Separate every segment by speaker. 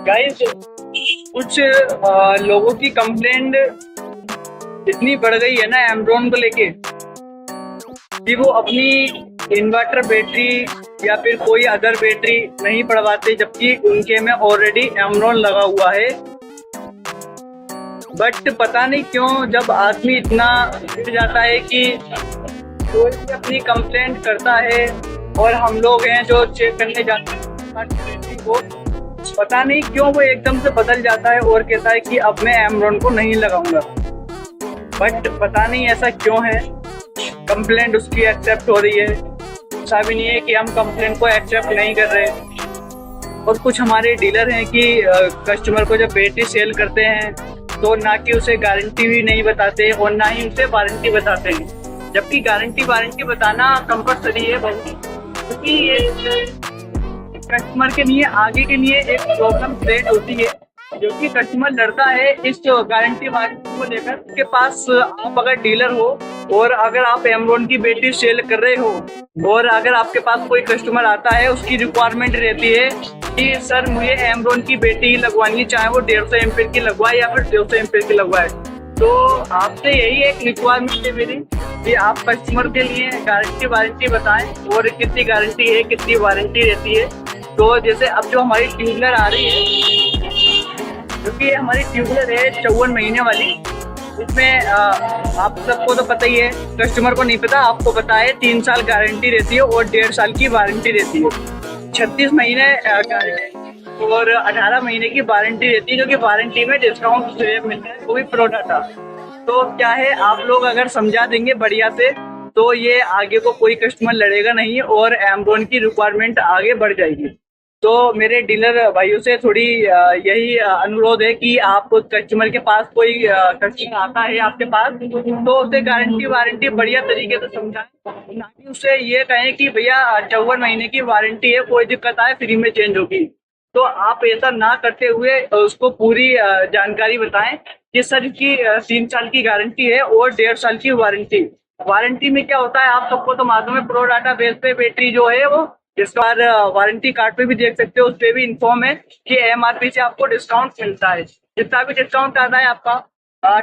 Speaker 1: Guys, कुछ लोगों की कंप्लेंट इतनी बढ़ गई है ना एमरॉन को लेके कि वो अपनी इन्वर्टर बैटरी या फिर कोई अदर बैटरी नहीं पड़वाते, जबकि उनके में ऑलरेडी एमरॉन लगा हुआ है। बट पता नहीं क्यों जब आदमी इतना गिर जाता है कि कोई भी अपनी कंप्लेंट करता है और हम लोग हैं जो चेक करने जाते हैं बैटरी को, पता नहीं क्यों वो एकदम से बदल जाता है और कहता है कि अब मैं एमरॉन को नहीं लगाऊंगा। बट पता नहीं ऐसा क्यों है, कंप्लेंट उसकी एक्सेप्ट हो रही है। ऐसा भी नहीं है कि हम कंप्लेंट को एक्सेप्ट नहीं कर रहे। और कुछ हमारे डीलर हैं कि कस्टमर को जब बैटरी सेल करते हैं तो ना कि उसे गारंटी भी नहीं बताते और ना ही उसे वारंटी बताते हैं, जबकि गारंटी वारंटी बताना कंपलसरी है क्योंकि ये कस्टमर के लिए आगे के लिए एक प्रॉब्लम क्रिएट होती है, जो कि कस्टमर लड़ता है इस गारंटी वारंटी को लेकर। उसके पास आप अगर डीलर हो और अगर आप एमरॉन की बैटरी सेल कर रहे हो और अगर आपके पास कोई कस्टमर आता है, उसकी रिक्वायरमेंट रहती है कि सर मुझे एमरॉन की बैटरी लगवानी, चाहे वो 150 एम्पीयर की लगवाए या फिर 200 एम्पीयर की लगवाए, तो आपसे यही एक रिक्वायरमेंट है मेरी कि आप कस्टमर के लिए गारंटी वारंटी बताएं और कितनी गारंटी है कितनी वारंटी रहती है। तो जैसे अब जो हमारी ट्यूबलर आ रही है, क्योंकि हमारी ट्यूबलर है 54 महीने वाली, इसमें आप सबको तो पता ही है, कस्टमर को नहीं पता, आपको पता है 3 साल गारंटी रहती है और 1.5 साल की वारंटी रहती है। 36 महीने गारंटी और 18 महीने की वारंटी रहती है, जो कि वारंटी में डिस्काउंट मिलता है, वो भी प्रोडक्ट। तो क्या है, आप लोग अगर समझा देंगे बढ़िया से तो ये आगे को कोई कस्टमर लड़ेगा नहीं और एमरॉन की रिक्वायरमेंट आगे बढ़ जाएगी। तो मेरे डीलर भाइयों से थोड़ी यही अनुरोध है कि आप कस्टमर के पास कोई कस्टमर आता है आपके पास तो उसे गारंटी वारंटी बढ़िया तरीके से समझाएं, ना कि उसे ये कहें कि भैया 54 महीने की वारंटी है, कोई दिक्कत आए फ्री में चेंज होगी। तो आप ऐसा ना करते हुए उसको पूरी जानकारी बताएं कि सर इसकी 3 साल की गारंटी है और 1.5 साल की वारंटी। वारंटी में क्या होता है आप सबको तो मालूम है, प्रो डाटा बेस पे बैटरी जो है वो जिसका वारंटी कार्ड पे भी देख सकते हो, उस पे भी इन्फॉर्म है कि एमआरपी से आपको डिस्काउंट मिलता है। जितना भी डिस्काउंट आता है आपका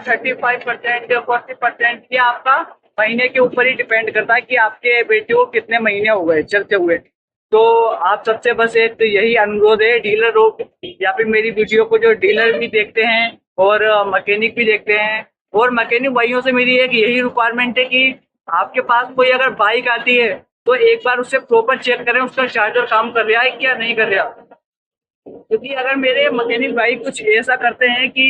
Speaker 1: 35%, 40%, ये आपका महीने के ऊपर ही डिपेंड करता है कि आपके बेटे को कितने महीने हो गए चलते हुए। तो आप सबसे बस एक तो यही अनुरोध है, डीलर हो या फिर मेरी वीडियो को जो डीलर भी देखते हैं और मैकेनिक भी देखते हैं, और मैकेनिक भाइयों से मेरी एक यही रिक्वायरमेंट है कि आपके पास कोई अगर बाइक आती है तो एक बार उससे प्रॉपर चेक करें उसका चार्जर काम कर रहा है क्या नहीं कर रहा। क्योंकि अगर मेरे मैकेनिक भाई कुछ ऐसा करते हैं कि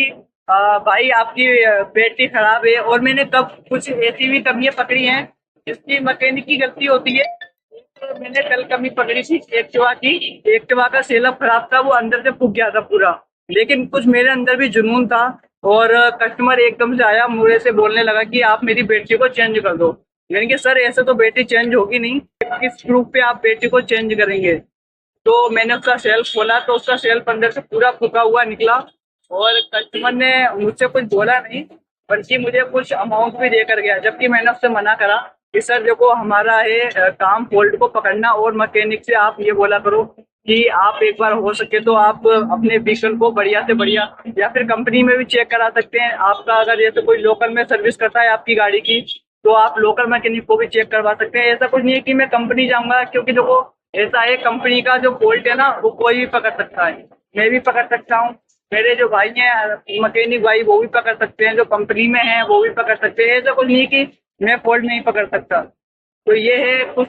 Speaker 1: भाई आपकी बैटरी खराब है, और मैंने कब कुछ ऐसी भी कमियां पकड़ी हैं जिसकी मैकेनिक की गलती होती है। तो मैंने कल कमी पकड़ी थी एक्टिवा का सेलअप खराब था, वो अंदर से फूक गया था पूरा, लेकिन कुछ मेरे अंदर भी जुनून था और कस्टमर एकदम से आया मुझे से बोलने लगा कि आप मेरी बैटरी को चेंज कर दो। यानी कि सर ऐसे तो बैटरी चेंज होगी नहीं, किस प्रूफ पे आप बैटरी को चेंज करेंगे। तो मैंने उसका सेल्फ खोला तो उसका सेल्फ अंदर से पूरा फूका हुआ निकला, और कस्टमर ने मुझसे कुछ बोला नहीं बल्कि मुझे कुछ अमाउंट भी देकर गया, जबकि मैंने उससे मना करा कि सर देखो हमारा है काम फॉल्ट को पकड़ना, और मैकेनिक से आप ये बोला करो कि आप एक बार हो सके तो आप अपने व्हीकल को बढ़िया से बढ़िया या फिर कंपनी में भी चेक करा सकते हैं। आपका अगर जैसे कोई लोकल में सर्विस करता है आपकी गाड़ी की तो आप लोकल मैकेनिक को भी चेक करवा सकते हैं। ऐसा कुछ नहीं है कि मैं कंपनी जाऊंगा, क्योंकि देखो ऐसा है कंपनी का जो फॉल्ट है ना वो कोई भी पकड़ सकता है, मैं भी पकड़ सकता हूँ, मेरे जो भाई हैं मैकेनिक भाई वो भी पकड़ सकते हैं, जो कंपनी में हैं वो भी पकड़ सकते हैं। ऐसा कुछ नहीं कि मैं फॉल्ट नहीं पकड़ सकता। तो ये है कुछ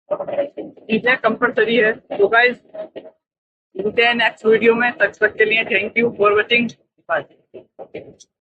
Speaker 1: चीजें कंपलसरी है। तो गाइस मिलते हैं नेक्स्ट वीडियो में, तब तक के लिए thank you for watching, bye.